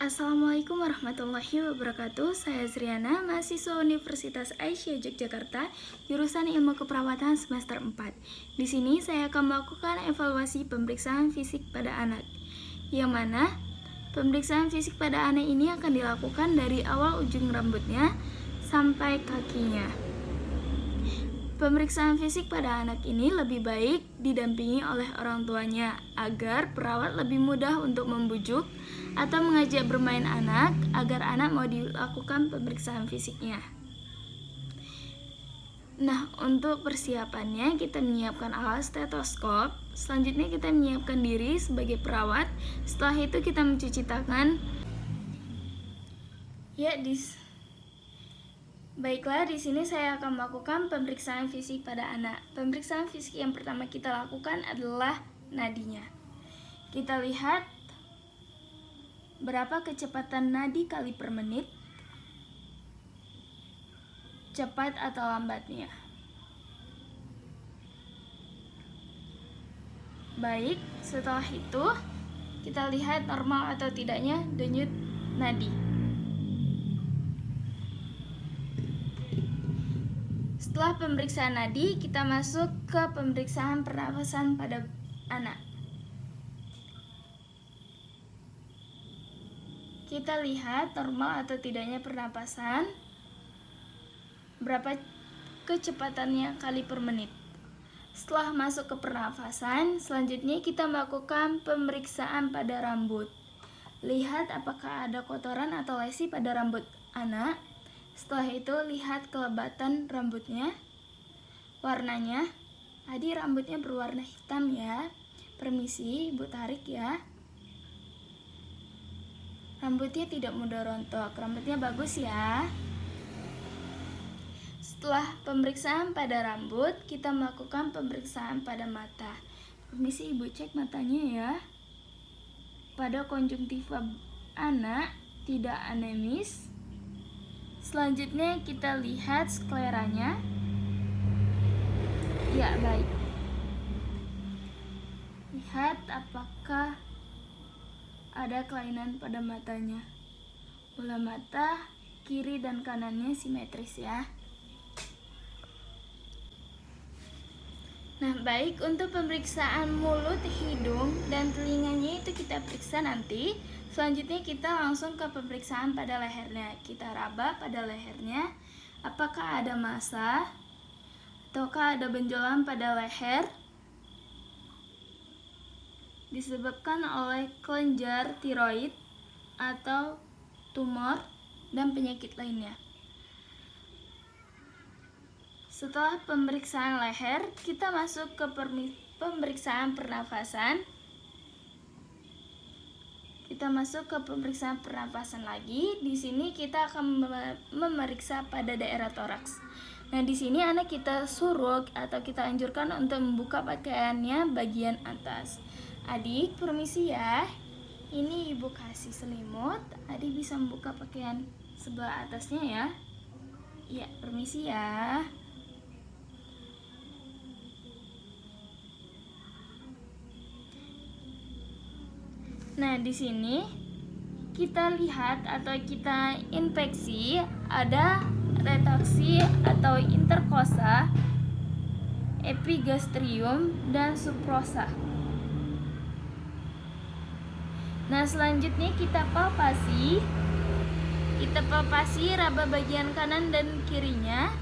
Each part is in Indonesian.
Assalamualaikum warahmatullahi wabarakatuh. Saya Zriana, mahasiswa Universitas Aisyah Yogyakarta, jurusan Ilmu Keperawatan semester 4. Di sini saya akan melakukan evaluasi pemeriksaan fisik pada anak. Yang mana pemeriksaan fisik pada anak ini akan dilakukan dari awal ujung rambutnya sampai kakinya. Pemeriksaan fisik pada anak ini lebih baik didampingi oleh orang tuanya agar perawat lebih mudah untuk membujuk atau mengajak bermain anak agar anak mau dilakukan pemeriksaan fisiknya. Nah, untuk persiapannya kita menyiapkan alat stetoskop. Selanjutnya kita menyiapkan diri sebagai perawat. Setelah itu kita mencuci tangan. Baiklah, di sini saya akan melakukan pemeriksaan fisik pada anak. Pemeriksaan fisik yang pertama kita lakukan adalah nadinya. Kita lihat berapa kecepatan nadi kali per menit, cepat atau lambatnya. Baik, setelah itu kita lihat normal atau tidaknya denyut nadi. Setelah pemeriksaan nadi, kita masuk ke pemeriksaan pernafasan pada anak. Kita lihat normal atau tidaknya pernapasan, berapa kecepatannya kali per menit. Setelah masuk ke pernafasan, selanjutnya kita melakukan pemeriksaan pada rambut. Lihat apakah ada kotoran atau lesi pada rambut anak. Setelah itu lihat kelebatan rambutnya, warnanya. Tadi rambutnya berwarna hitam ya. Permisi, Ibu tarik ya. Rambutnya tidak mudah rontok, rambutnya bagus ya. Setelah pemeriksaan pada rambut, kita melakukan pemeriksaan pada mata. Permisi Ibu cek matanya ya. Pada konjungtiva anak tidak anemis. Selanjutnya kita lihat skleranya. Ya, baik. Lihat apakah ada kelainan pada matanya. Bola mata kiri dan kanannya simetris ya. Nah, baik, untuk pemeriksaan mulut, hidung, dan telinganya itu kita periksa nanti. Selanjutnya kita langsung ke pemeriksaan pada lehernya. Kita raba pada lehernya, apakah ada massa ataukah ada benjolan pada leher disebabkan oleh kelenjar tiroid atau tumor dan penyakit lainnya. Setelah pemeriksaan leher, kita masuk ke pemeriksaan pernafasan. Kita masuk ke pemeriksaan pernafasan lagi. Di sini kita akan memeriksa pada daerah toraks. Nah, di sini anak kita suruh atau kita anjurkan untuk membuka pakaiannya bagian atas. Adik, permisi ya. Ini Ibu kasih selimut. Adik bisa membuka pakaian sebelah atasnya ya. Iya, permisi ya. Nah, di sini kita lihat atau kita inspeksi ada retaksi atau interkosa, epigastrium, dan subrosa. Nah, selanjutnya kita palpasi. Kita palpasi raba bagian kanan dan kirinya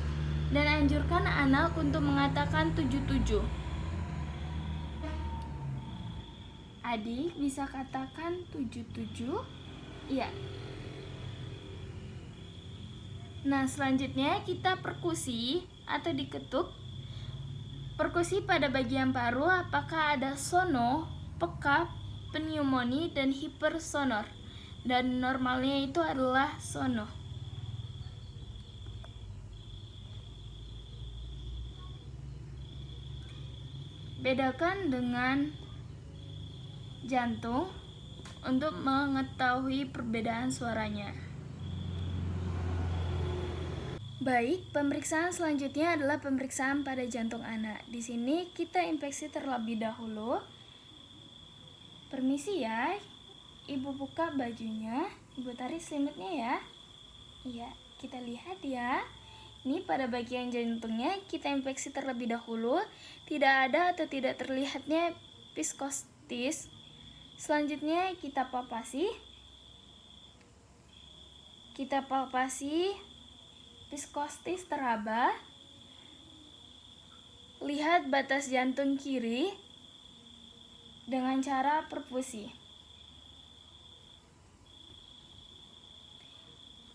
dan anjurkan anak untuk mengatakan 77. Adik bisa katakan 77? Iya. Nah, selanjutnya kita perkusi atau diketuk. Perkusi pada bagian paru apakah ada sono, pekap, pneumonia, dan hipersonor. Dan normalnya itu adalah sono. Bedakan dengan jantung untuk mengetahui perbedaan suaranya. Baik, pemeriksaan selanjutnya adalah pemeriksaan pada jantung anak. Di sini kita inspeksi terlebih dahulu. Permisi ya. Ibu buka bajunya, Ibu tarik selimutnya ya. Iya, kita lihat ya. Ini pada bagian jantungnya kita inspeksi terlebih dahulu. Tidak ada atau tidak terlihatnya viskositas. Selanjutnya kita palpasi. Viskositas teraba. Lihat batas jantung kiri dengan cara perfusi.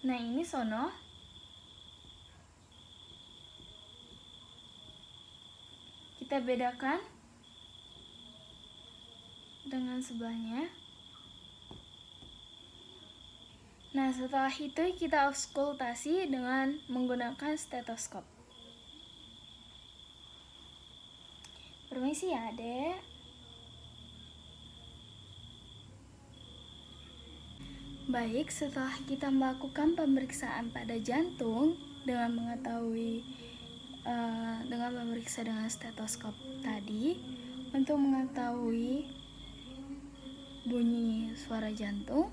Nah, ini sono. Kita bedakan dengan sebelahnya. Nah, setelah itu kita auskultasi dengan menggunakan stetoskop. Permisi ya, Dek. Baik, setelah kita melakukan pemeriksaan pada jantung dengan memeriksa dengan stetoskop tadi untuk mengetahui bunyi suara jantung,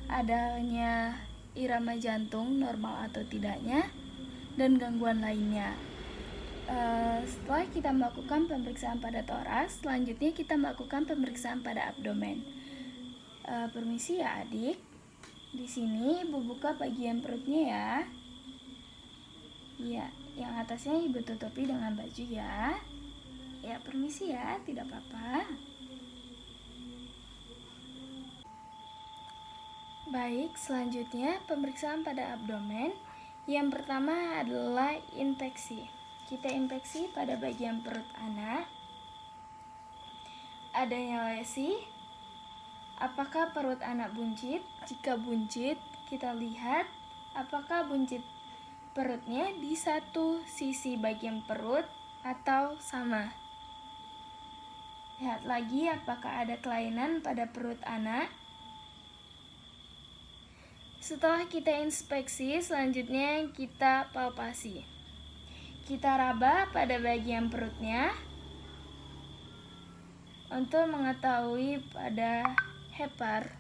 adanya irama jantung normal atau tidaknya, dan gangguan lainnya. Setelah kita melakukan pemeriksaan pada toraks, selanjutnya kita melakukan pemeriksaan pada abdomen. Permisi ya adik. Di sini Ibu buka bagian perutnya ya. Iya, yang atasnya Ibu tutupi dengan baju ya. Ya, permisi ya, tidak apa-apa. Baik, selanjutnya pemeriksaan pada abdomen. Yang pertama adalah inspeksi. Kita inspeksi pada bagian perut anak. Adanya lesi. Apakah perut anak buncit? Jika buncit, kita lihat apakah buncit perutnya di satu sisi bagian perut atau sama. Lihat lagi apakah ada kelainan pada perut anak. Setelah kita inspeksi, selanjutnya kita palpasi. Kita raba pada bagian perutnya untuk mengetahui pada hepar.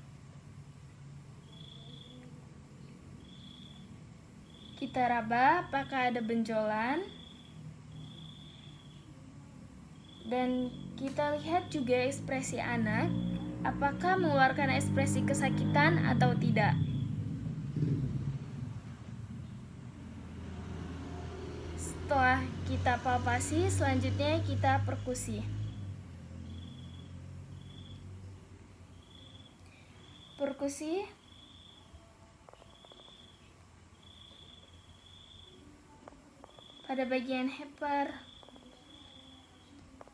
Kita raba apakah ada benjolan. Dan kita lihat juga ekspresi anak, apakah mengeluarkan ekspresi kesakitan atau tidak. Setelah kita palpasi, selanjutnya kita perkusi. Perkusi pada bagian hepar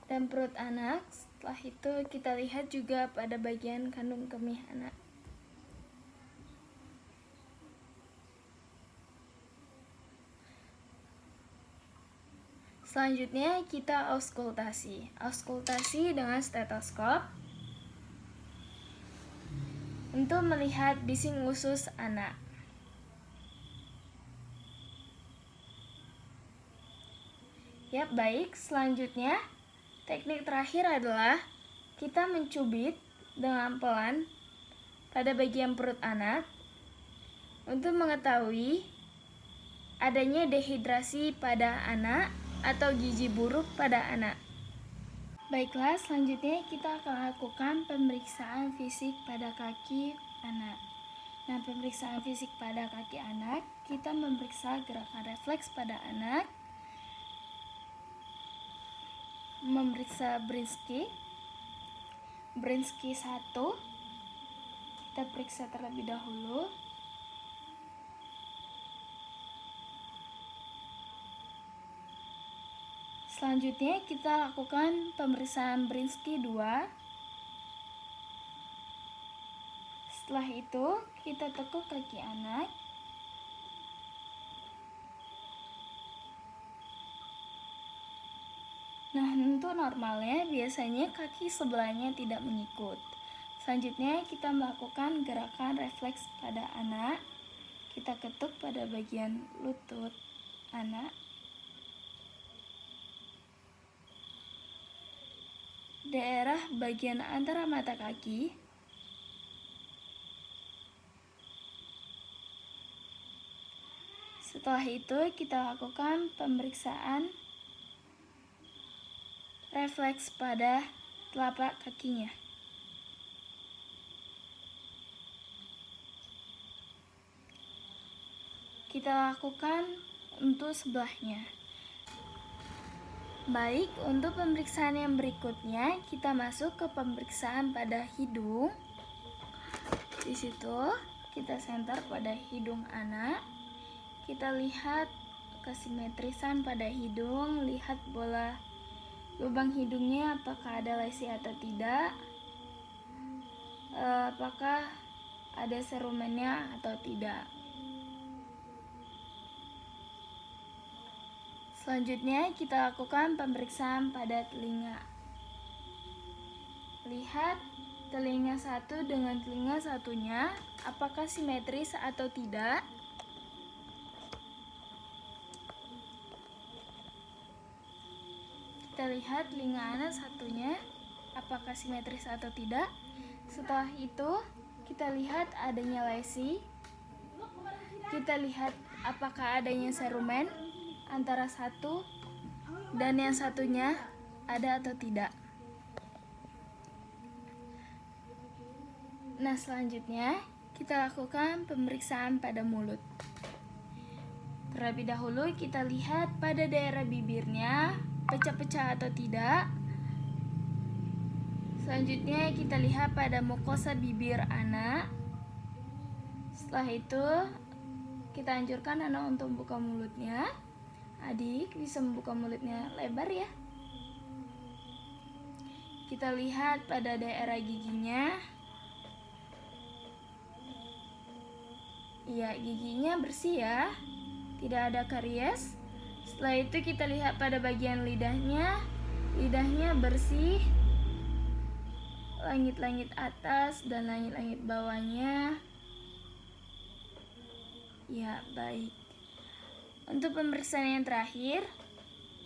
dan perut anak. Setelah itu kita lihat juga pada bagian kandung kemih anak. Selanjutnya kita auskultasi. Auskultasi dengan stetoskop untuk melihat bising usus anak. Ya, baik. Selanjutnya, teknik terakhir adalah kita mencubit dengan pelan pada bagian perut anak untuk mengetahui adanya dehidrasi pada anak atau gizi buruk pada anak. Baiklah, selanjutnya kita akan lakukan pemeriksaan fisik pada kaki anak. Nah, pemeriksaan fisik pada kaki anak, kita memeriksa gerakan refleks pada anak, memeriksa Brinsky 1, kita periksa terlebih dahulu. Selanjutnya kita lakukan pemeriksaan Brinsky 2. Setelah itu kita tekuk kaki anak. Nah, untuk normalnya biasanya kaki sebelahnya tidak mengikut. Selanjutnya kita melakukan gerakan refleks pada anak. Kita ketuk pada bagian lutut anak. Daerah bagian antara mata kaki. Setelah itu kita lakukan pemeriksaan refleks pada telapak kakinya. Kita lakukan untuk sebelahnya. Baik, untuk pemeriksaan yang berikutnya kita masuk ke pemeriksaan pada hidung. Di situ kita senter pada hidung anak. Kita lihat kesimetrisan pada hidung, lihat bola lubang hidungnya apakah ada lesi atau tidak, apakah ada serumennya atau tidak. Selanjutnya kita lakukan pemeriksaan pada telinga. Lihat telinga satu dengan telinga satunya apakah simetris atau tidak. Kita lihat telinga anak satunya apakah simetris atau tidak. Setelah itu kita lihat adanya lesi. Kita lihat apakah adanya serumen antara satu dan yang satunya ada atau tidak. Nah, selanjutnya kita lakukan pemeriksaan pada mulut. Terlebih dahulu kita lihat pada daerah bibirnya pecah-pecah atau tidak. Selanjutnya kita lihat pada mukosa bibir anak. Setelah itu kita anjurkan anak untuk membuka mulutnya. Adik bisa membuka mulutnya lebar ya. Kita lihat pada daerah giginya. Iya, giginya bersih ya, tidak ada karies. Setelah itu kita lihat pada bagian lidahnya. Lidahnya bersih, langit-langit atas dan langit-langit bawahnya. Ya, baik. Untuk pemeriksaan yang terakhir,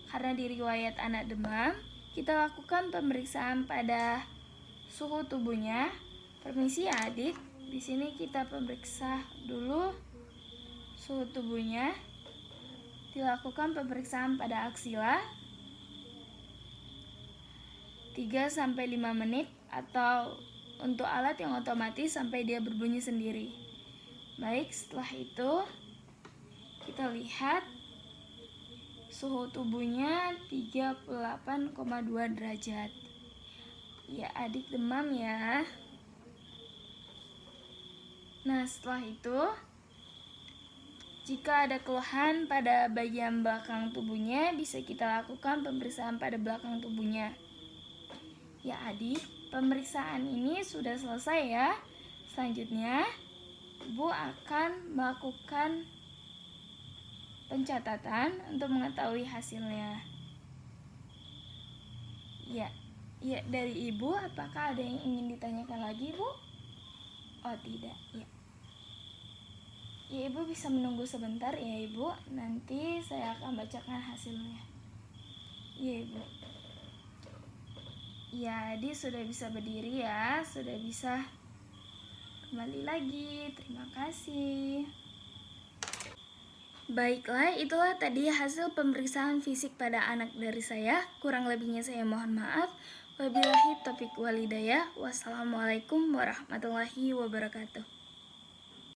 karena diriwayat anak demam, kita lakukan pemeriksaan pada suhu tubuhnya. Permisi ya adik, di sini kita periksa dulu suhu tubuhnya. Dilakukan pemeriksaan pada aksila 3-5 menit atau untuk alat yang otomatis sampai dia berbunyi sendiri. Baik, setelah itu kita lihat suhu tubuhnya 38,2 derajat. Ya, adik demam ya. Nah, setelah itu jika ada keluhan pada bagian belakang tubuhnya, bisa kita lakukan pemeriksaan pada belakang tubuhnya. Ya adik, pemeriksaan ini sudah selesai ya. Selanjutnya Ibu akan melakukan pencatatan untuk mengetahui hasilnya. Ya, dari Ibu apakah ada yang ingin ditanyakan lagi, Bu? Oh, tidak. Ya. Ya, Ibu bisa menunggu sebentar ya, Ibu. Nanti saya akan bacakan hasilnya. Ya, Ibu. Ya, Adi sudah bisa berdiri ya, sudah bisa kembali lagi. Terima kasih. Baiklah, itulah tadi hasil pemeriksaan fisik pada anak dari saya. Kurang lebihnya saya mohon maaf. Wabillahi taufiq walhidayah. Wassalamualaikum warahmatullahi wabarakatuh.